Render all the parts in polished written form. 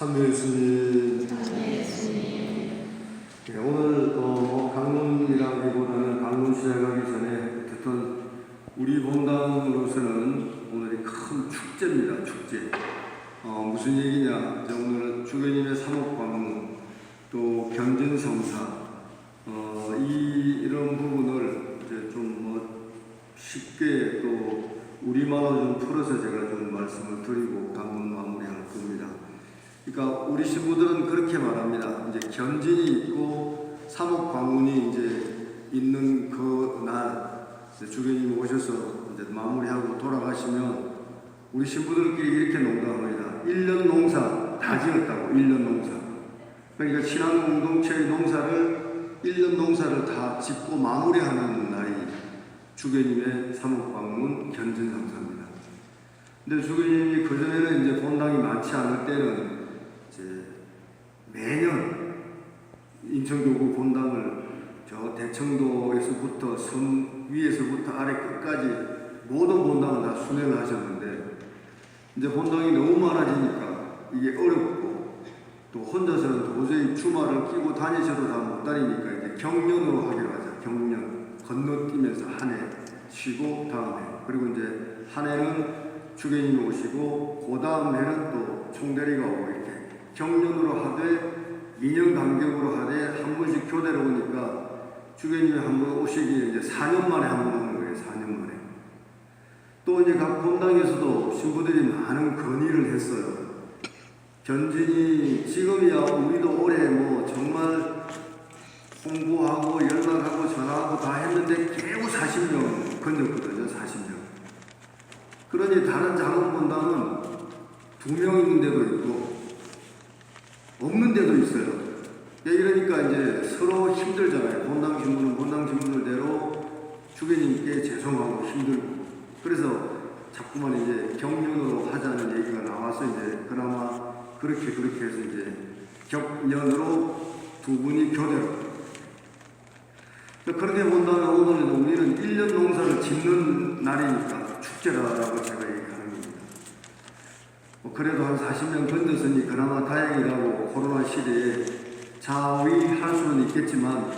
참여 예수님. 네, 오늘 강론이라기보다는 강론 시작하기 전에 어쨌든 우리 본당으로서는 오늘이 큰 축제입니다. 축제. 무슨 얘기냐? 이제 오늘 주교님의 사목방문 또 견진성사 이런 부분을 이제 좀 쉽게 또 우리말로 좀 풀어서 제가 좀 말씀을 드리고 강론 마무리할 겁니다. 그러니까 우리 신부들은 그렇게 말합니다. 이제 견진이 있고 사목방문이 이제 있는 그 날 주교님이 오셔서 이제 마무리하고 돌아가시면 우리 신부들끼리 이렇게 농담합니다. 1년 농사 다 지었다고. 1년 농사. 그러니까 신앙 공동체의 농사를 1년 농사를 다 짓고 마무리하는 날이 주교님의 사목방문 견진성사입니다. 근데 주교님이 그전에는 이제 본당이 많지 않을 때는 이제 매년 인천교구 본당을 저 대청도에서부터 섬 위에서부터 아래 끝까지 모든 본당을 다 순회를 하셨는데 이제 본당이 너무 많아지니까 이게 어렵고 또 혼자서는 도저히 주말을 끼고 다니셔도 다 못 다니니까 이제 경년으로 하기로 하죠. 경년 건너뛰면서 한 해 쉬고 다음 해 그리고 이제 한 해는 주교님이 오시고 그 다음 해는 또 총대리가 오고 이렇게 경년으로 하되 2년 간격으로 하되 한 번씩 교대로 오니까 주교님이 한 번 오시기에 이제 4년 만에 한 번 오는 거예요. 4년 만에. 또 이제 각 본당에서도 신부들이 많은 건의를 했어요. 견진이 지금이야 우리도 올해 정말 홍보하고 연락하고 전화하고 다 했는데 겨우 40명 건졌거든요. 40명. 그러니 다른 작은 본당은 2명 있는 데도 있고 없는 데도 있어요. 이러니까 이제 서로 힘들잖아요. 본당 신부는 본당 신부들대로 주교님께 죄송하고 힘들고 그래서 자꾸만 이제 경륜으로 하자는 얘기가 나와서 이제 그나마 그렇게 해서 이제 격년으로 두 분이 교대로 그렇게 본다면 오늘은 우리는 1년 농사를 짓는 날이니까 축제라고 제가 얘기하는 겁니다. 그래도 한 40명 건졌으니 그나마 다행이라고 코로나 시대에 자위할 수는 있겠지만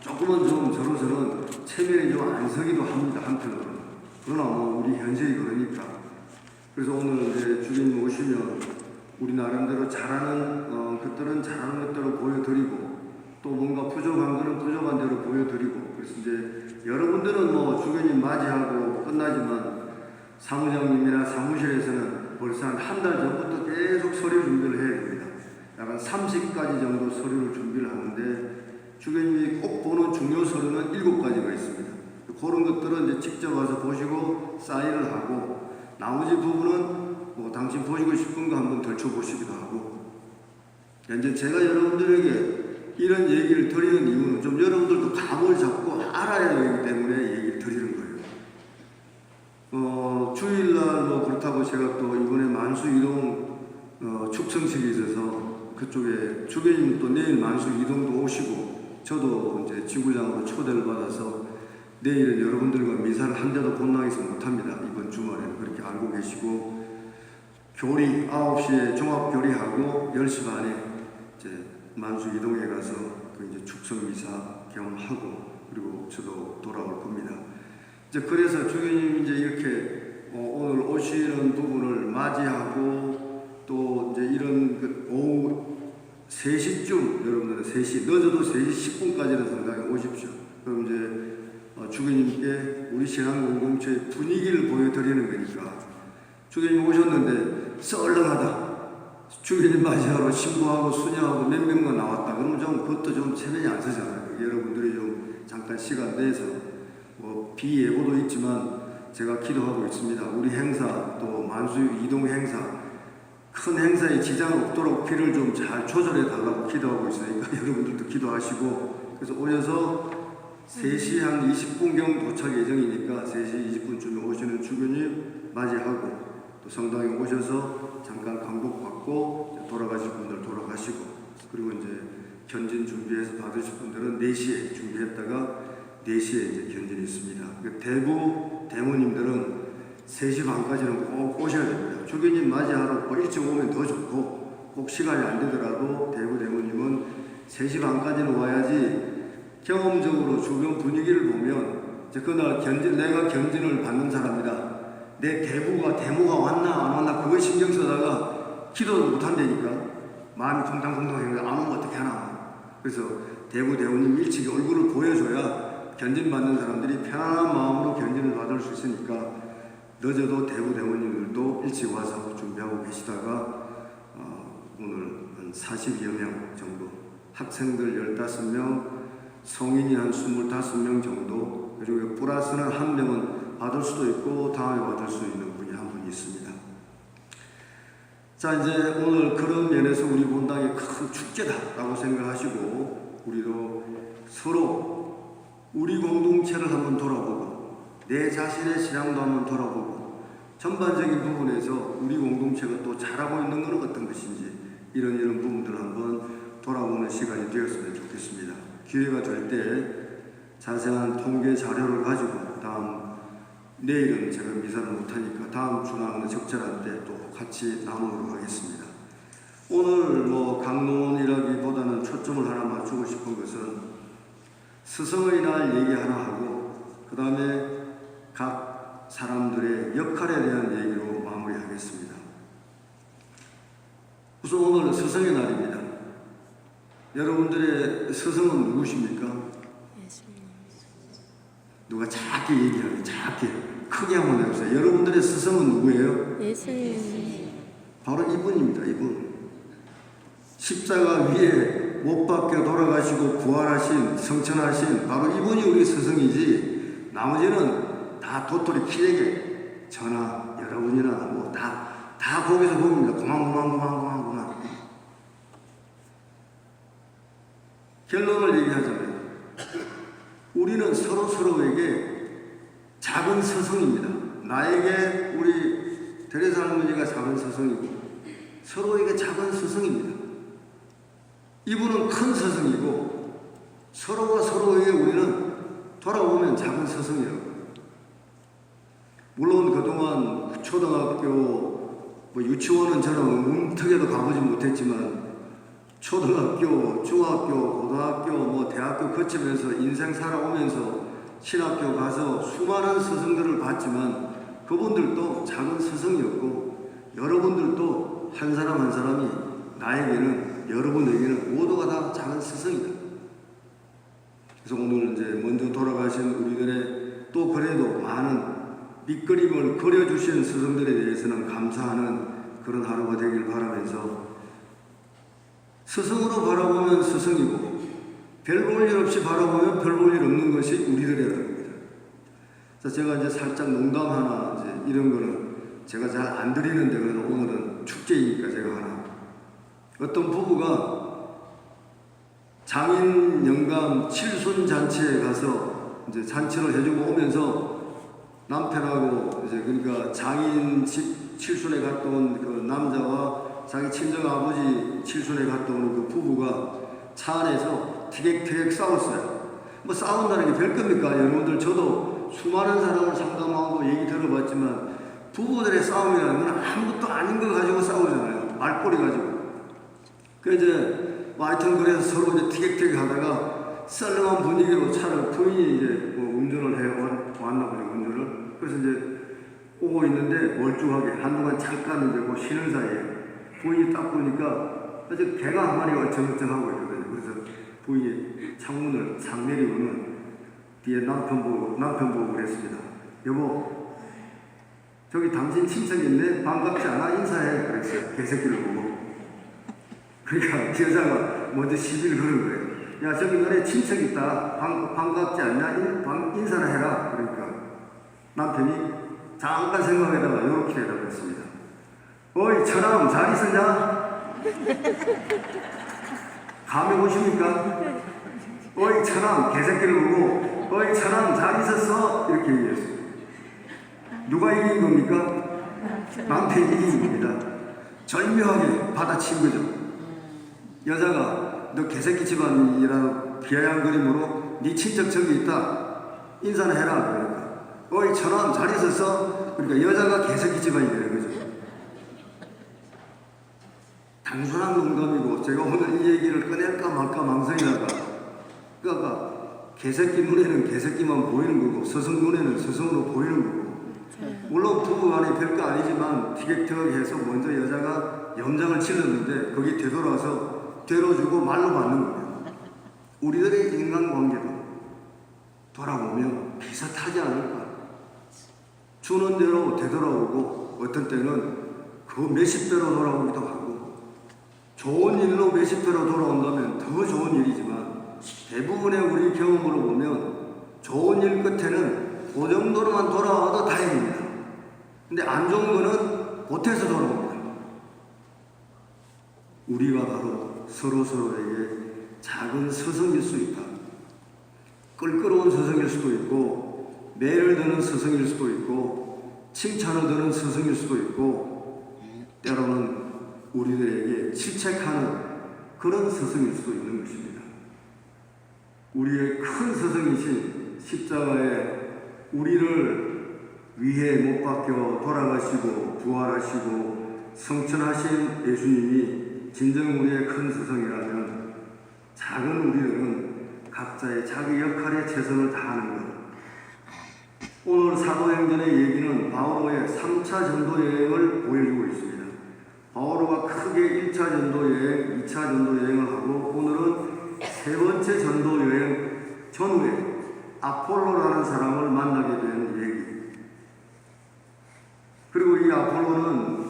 조금은 좀 저로서는 체면이 좀 안 서기도 합니다. 한편으로는. 그러나 우리 현실이 그러니까. 그래서 오늘 이제 주님 오시면 우리 나름대로 잘하는 것들은 잘하는 것대로 보여드리고 또 뭔가 부족한 것은 부족한 대로 보여드리고 그래서 이제 여러분들은 주교님 맞이하고 끝나지만 사무장님이나 사무실에서는 벌써 한 달 전부터 계속 서류 준비를 해야 됩니다. 약간 30가지 정도 서류를 준비를 하는데 주교님이 꼭 보는 중요 서류는 7가지가 있습니다. 그런 것들은 이제 직접 와서 보시고 사인을 하고 나머지 부분은 당신 보시고 싶은 거 한번 덜쳐보시기도 하고 이제 제가 여러분들에게 이런 얘기를 드리는 이유는 좀 여러분들도 감을 잡고 알아야 되기 때문에 얘기를 드리는 거예요. 주일날 그렇다고 제가 또 이번에 만수이동 축성식이 있어서 그쪽에 주교님 또 내일 만수이동도 오시고 저도 이제 지구장으로 초대를 받아서 내일은 여러분들과 미사를 한 대도 본당에서 못합니다. 이번 주말에는 그렇게 알고 계시고 교리 9시에 종합교리하고 10시 반에 이제 만수 이동에 가서 그 이제 축성미사 경험하고 그리고 저도 돌아올 겁니다. 이제 그래서 주교님 이제 이렇게 오늘 오시는 부분을 맞이하고 또 이제 이런 오후 3시쯤 여러분들은 3시 늦어도 3시 10분까지는 상당히 오십시오. 그럼 이제 주교님께 우리 신앙 공동체의 분위기를 보여드리는 거니까 주교님 오셨는데 썰렁하다. 주교님 맞이하러 신부하고 수녀하고 몇 명만 나왔다. 그러면 좀 그것도 좀 체면이 안 서잖아요. 여러분들이 좀 잠깐 시간 내서 비예고도 있지만 제가 기도하고 있습니다. 우리 행사 또 만수 이동 행사 큰 행사에 지장 없도록 비를 좀 잘 조절해 달라고 기도하고 있으니까 여러분들도 기도하시고 그래서 오셔서 3시 한 20분경 도착 예정이니까 3시 20분쯤에 오시는 주교님 맞이하고 또 성당에 오셔서 잠깐 강복받고 돌아가실 분들 돌아가시고 그리고 이제 견진 준비해서 받으실 분들은 4시에 준비했다가 4시에 이제 견진이 있습니다. 대부 대모님들은 3시 반까지는 꼭 오셔야 됩니다. 주교님 맞이하러 일찍 오면 더 좋고 꼭 시간이 안 되더라도 대구 대모님은 3시 반까지는 와야지 경험적으로 주변 분위기를 보면 이제 그날 내가 견진을 받는 사람이다. 내 대부가 데모가 왔나 안 왔나 그거 신경 쓰다가 기도도 못한다니까 마음이 쿵탕쿵탕 안 오면 어떻게 하나. 그래서 대구 대모님 일찍 얼굴을 보여줘야 견진 받는 사람들이 편안한 마음으로 견진을 받을 수 있으니까 늦어도 대구 대모님들도 일찍 와서 준비하고 계시다가 오늘 한 40여 명 정도 학생들 15명 성인이 한 25명 정도 그리고 플러스는 한 명은 받을 수도 있고 다음에 받을 수 있는 분이 한 분 있습니다. 자 이제 오늘 그런 면에서 우리 본당이 큰 축제다라고 생각하시고 우리도 서로 우리 공동체를 한번 돌아보고 내 자신의 신앙도 한번 돌아보고 전반적인 부분에서 우리 공동체가 또 잘하고 있는 것은 어떤 것인지 이런 부분들을 한번 돌아보는 시간이 되었으면 좋겠습니다. 기회가 될 때 자세한 통계 자료를 가지고 다음 내일은 제가 미사를 못하니까 다음 주나 적절한 때 또 같이 나누도록 하겠습니다. 오늘 강론이라기보다는 초점을 하나 맞추고 싶은 것은 스승의 날 얘기 하나 하고 그 다음에 각 사람들의 역할에 대한 얘기로 마무리하겠습니다. 우선 오늘은 스승의 날입니다. 여러분들의 스승은 누구십니까? 누가 작게 얘기하면 작게 크게 한번 해보세요. 여러분들의 스승은 누구예요? 예수님. 바로 이분입니다. 이분 십자가 위에 못 박혀 돌아가시고 부활하신 성천하신 바로 이분이 우리 스승이지 나머지는 다 도토리 키에게 저나 여러분이나 뭐 다 거기서 봅니다. 그만 결론을 얘기하자면 우리는 서로에게 작은 스승입니다. 나에게 우리 테레사 할머니가 작은 스승이고 서로에게 작은 스승입니다. 이분은 큰 스승이고 서로가 서로에게 우리는 돌아보면 작은 스승이라고. 물론 그동안 초등학교 유치원은 저는 움트게도 가보지 못했지만 초등학교, 중학교, 고등학교, 대학교 거치면서 인생 살아오면서 신학교 가서 수많은 스승들을 봤지만 그분들도 작은 스승이었고 여러분들도 한 사람 한 사람이 나에게는 여러분에게는 모두가 다 작은 스승이다. 그래서 오늘 이제 먼저 돌아가신 우리들의 또 그래도 많은 밑그림을 그려주신 스승들에 대해서는 감사하는 그런 하루가 되길 바라면서 스승으로 바라보면 스승이고 별 볼 일 없이 바라보면 별 볼 일 없는 것이 우리들이라는 겁니다. 제가 이제 살짝 농담 하나 이제 이런 거는 제가 잘 안 드리는데 그래도 오늘은 축제이니까 제가 하나. 어떤 부부가 장인 영감 칠순 잔치에 가서 이제 잔치를 해주고 오면서 남편하고 이제 그러니까 장인 집 칠순에 갔다 온 그 남자와 자기 친정 아버지 칠순에 갔다 오는 그 부부가 차 안에서 티격태격 싸웠어요. 싸운다는 게 별 겁니까? 여러분들 저도 수많은 사람을 상담하고 얘기 들어봤지만 부부들의 싸움이라는 건 아무것도 아닌 거 가지고 싸우잖아요. 말꼬리 가지고. 그 이제 하여튼 그래서 서로 이제 티격태격 하다가 썰렁한 분위기로 차를 부인이 이제 운전을 해 왔나 보죠. 운전을. 그래서 이제 오고 있는데 멀쩡하게 한동안 잠깐 이제 쉬는 사이에 부인이 딱 보니까 아주 개가 한 마리가 얼쩡얼쩡하고 있거든요. 그래서 부인이 창문을 상 내리고는 뒤에 남편 보고 그랬습니다. 여보, 저기 당신 친척 있네? 반갑지 않아? 인사해. 그랬어요. 개새끼를 보고. 그러니까 그 여자가 먼저 시비를 거는 거예요. 야, 저기 너네 친척 있다. 반갑지 않냐? 인사를 해라. 그러니까 남편이 잠깐 생각하다가 이렇게 대답했습니다. 어이, 처남 잘 있었냐? 감이 오십니까? 어이, 처남, 개새끼를 보고 어이, 처남 잘 있었어? 이렇게 얘기했어요. 누가 이긴 겁니까? 남편이 이긴 겁니다. 절묘하게 받아친 거죠. 여자가 너 개새끼 집안이라는 비아냥거림으로 네 친척 저기 있다. 인사는 해라. 그러니까 어이, 처남 잘 있었어? 그러니까 여자가 개새끼 집안이 되는 거죠. 단순한 농담이고 제가 오늘 이 얘기를 꺼낼까 말까 망설이다가 그러니까 개새끼 눈에는 개새끼만 보이는 거고 스승 눈에는 스승으로 보이는 거고 물론 부부 간에 별거 아니지만 티격태격해서 먼저 여자가 염장을 치렀는데 거기 되돌아서 되로주고 말로 받는 거예요. 우리들의 인간관계도 돌아보면 비슷하지 않을까. 주는 대로 되돌아오고 어떤 때는 그 몇십 배로 돌아오기도 하고 좋은 일로 몇십 배로 돌아온다면 더 좋은 일이지만 대부분의 우리 경험으로 보면 좋은 일 끝에는 그 정도로만 돌아와도 다행입니다. 근데 안 좋은 거는 못해서 돌아옵니다. 우리가 바로 서로서로에게 작은 스승일 수 있다. 껄끄러운 스승일 수도 있고 매를 드는 스승일 수도 있고 칭찬을 드는 스승일 수도 있고 때로는 우리들에게 질책하는 그런 스승일 수도 있는 것입니다. 우리의 큰 스승이신 십자가에 우리를 위해 못 박혀 돌아가시고 부활하시고 성천하신 예수님이 진정 우리의 큰 스승이라면 작은 우리들은 각자의 자기 역할에 최선을 다하는 것. 오늘 사도행전의 얘기는 바오로의 3차 전도 여행을 보여주고 있습니다. 바오로가 크게 1차 전도 여행, 2차 전도 여행을 하고 오늘은 세 번째 전도 여행 전후에 아폴로라는 사람을 만나게 된 얘기. 그리고 이 아폴로는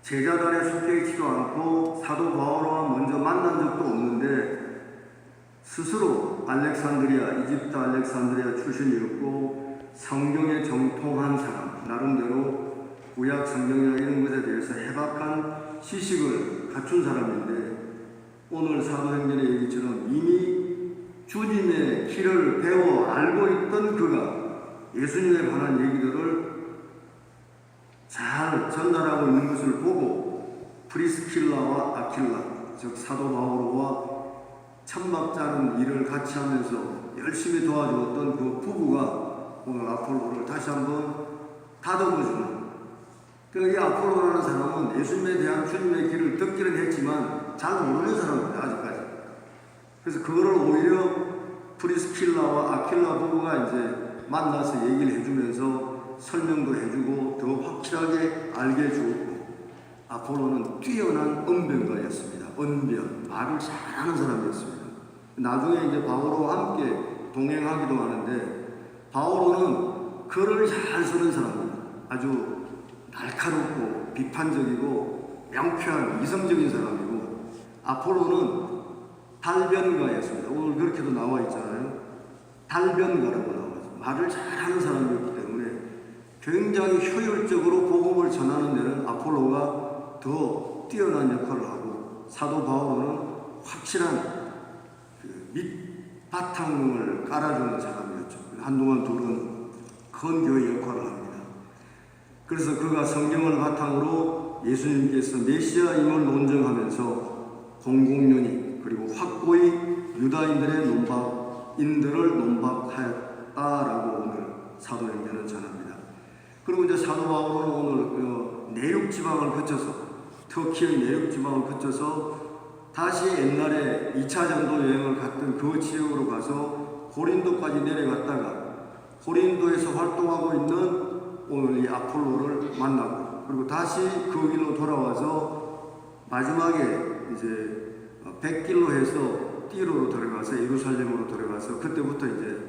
제자단에 속해 있지도 않고 사도 바오로와 먼저 만난 적도 없는데 스스로 알렉산드리아, 이집트 알렉산드리아 출신이었고 성경에 정통한 사람, 나름대로 구약 성경이나 이런 것에 대해서 해박한 지식을 갖춘 사람인데 오늘 사도행전의 얘기처럼 이미 주님의 길을 배워 알고 있던 그가 예수님에 관한 얘기들을 잘 전달하고 있는 것을 보고 프리스킬라와 아킬라, 즉 사도 바오로와 천막 짜는 일을 같이 하면서 열심히 도와주었던 그 부부가 오늘 아폴로를 다시 한번 다듬어주는. 그러니까 이 아폴로라는 사람은 예수님에 대한 주님의 길을 듣기는 했지만 잘 모르는 사람입니다, 아직까지. 그래서 그거를 오히려 프리스킬라와 아킬라 부부가 이제 만나서 얘기를 해주면서 설명도 해주고 더 확실하게 알게 해주었고 아폴로는 뛰어난 언변가였습니다. 언변, 말을 잘하는 사람이었습니다. 나중에 이제 바오로와 함께 동행하기도 하는데 바오로는 글을 잘 쓰는 사람입니다. 아주 날카롭고 비판적이고 명쾌한 이성적인 사람이고 아폴로는 달변가였습니다. 오늘 그렇게도 나와 있잖아요. 달변가라고 나와서 말을 잘하는 사람이었기 때문에 굉장히 효율적으로 복음을 전하는 데는 아폴로가 더 뛰어난 역할을 하고 사도 바오로는 확실한 밑바탕을 깔아주는 사람이었죠. 한동안 둘은 큰 교회 역할을 합니다. 그래서 그가 성경을 바탕으로 예수님께서 메시아임을 논증하면서 공공연히 그리고 확고히 유다인들의 논박인들을 논박하였다라고 오늘 사도행전은 전합니다. 그리고 이제 사도 바울은 오늘 그 내륙 지방을 거쳐서 터키의 내륙 지방을 거쳐서 다시 옛날에 2차 전도 여행을 갔던 그 지역으로 가서 고린도까지 내려갔다가 고린도에서 활동하고 있는 오늘 이 아폴로를 만나고 그리고 다시 그 길로 돌아와서 마지막에 이제 100길로 해서 띠로로 들어가서 예루살렘으로 들어가서 그때부터 이제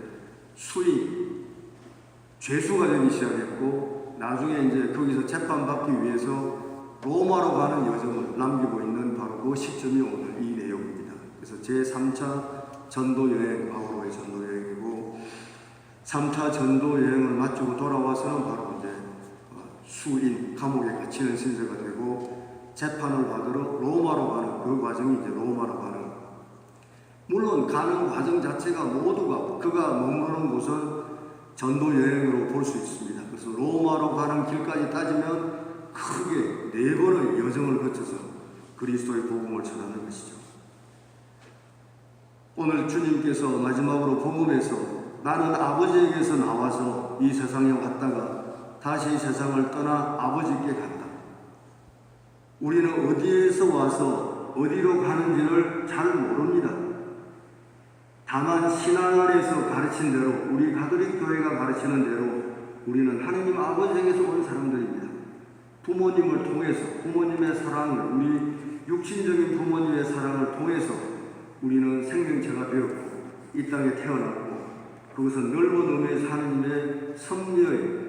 수임 죄수가 되기 시작했고 나중에 이제 거기서 재판받기 위해서 로마로 가는 여정을 남기고 있는 바로 그 시점이 오늘 이 내용입니다. 그래서 제3차 전도 여행, 바오로의 전도 여행이고 3차 전도 여행을 마치고 돌아와서는 바로 이제 수인, 감옥에 갇히는 신세가 되고 재판을 받으러 로마로 가는 그 과정이 이제 로마로 가는. 물론 가는 과정 자체가 모두가 그가 머무르는 곳은 전도 여행으로 볼 수 있습니다. 그래서 로마로 가는 길까지 따지면 크게 4번의 여정을 거쳐서 그리스도의 복음을 전하는 것이죠. 오늘 주님께서 마지막으로 복음에서 나는 아버지에게서 나와서 이 세상에 왔다가 다시 이 세상을 떠나 아버지께 간다. 우리는 어디에서 와서 어디로 가는지를 잘 모릅니다. 다만 신앙 안에서 가르친 대로, 우리 가톨릭 교회가 가르치는 대로 우리는 하느님 아버지에게서 온 사람들입니다. 부모님을 통해서, 부모님의 사랑을, 우리 육신적인 부모님의 사랑을 통해서 우리는 생명체가 되었고 이 땅에 태어났고, 그것은 넓은 의미에서 하느님의 섭리의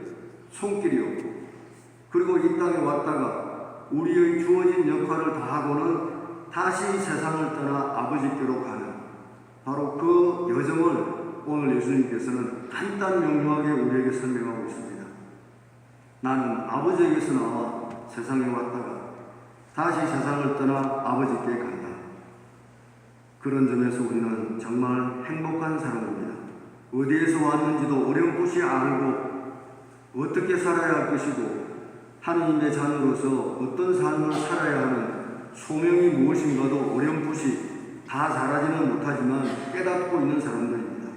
손길이었고, 그리고 이 땅에 왔다가 우리의 주어진 역할을 다하고는 다시 세상을 떠나 아버지께로 가는 바로 그 여정을 오늘 예수님께서는 간단 명료하게 우리에게 설명하고 있습니다. 나는 아버지에게서 나와 세상에 왔다가 다시 세상을 떠나 아버지께 간다. 그런 점에서 우리는 정말 행복한 사람입니다. 어디에서 왔는지도 어렴풋이 알고 어떻게 살아야 할 것이고 하느님의 자녀로서 어떤 삶을 살아야 하는 소명이 무엇인가도 어렴풋이 다 잘하지는 못하지만 깨닫고 있는 사람들입니다.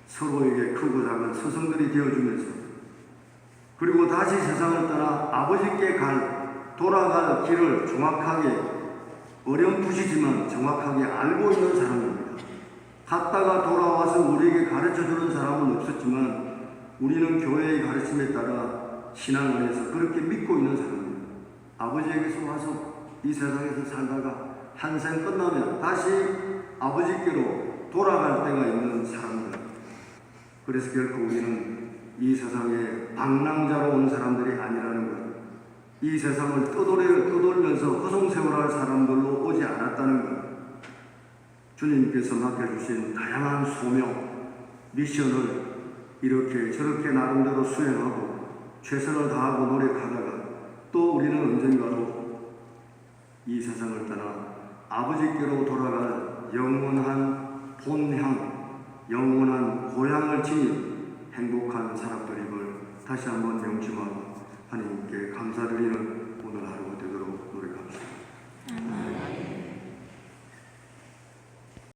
서로에게 크고 작은 스승들이 되어주면서, 그리고 다시 세상을 떠나 아버지께 돌아갈 길을 정확하게, 어렴풋이지만 정확하게 알고 있는 사람입니다. 갔다가 돌아와서 우리에게 가르쳐주는 사람은 없었지만 우리는 교회의 가르침에 따라 신앙 안에서 그렇게 믿고 있는 사람입니다. 아버지에게서 와서 이 세상에서 살다가 한 생 끝나면 다시 아버지께로 돌아갈 때가 있는 사람들. 그래서 결코 우리는 이 세상에 방랑자로 온 사람들이 아니라는 것, 이 세상을 떠돌면서 허송세월할 사람들로 오지 않았다는 것, 주님께서 맡겨주신 다양한 소명, 미션을 이렇게 저렇게 나름대로 수행하고 최선을 다하고 노력하다가 또 우리는 언젠가로 이 세상을 떠나 아버지께로 돌아갈 영원한 본향, 영원한 고향을 지닌 행복한 사람들임을 다시 한번 명심하고 하나님께 감사드리는 오늘 하루가 되었습니다.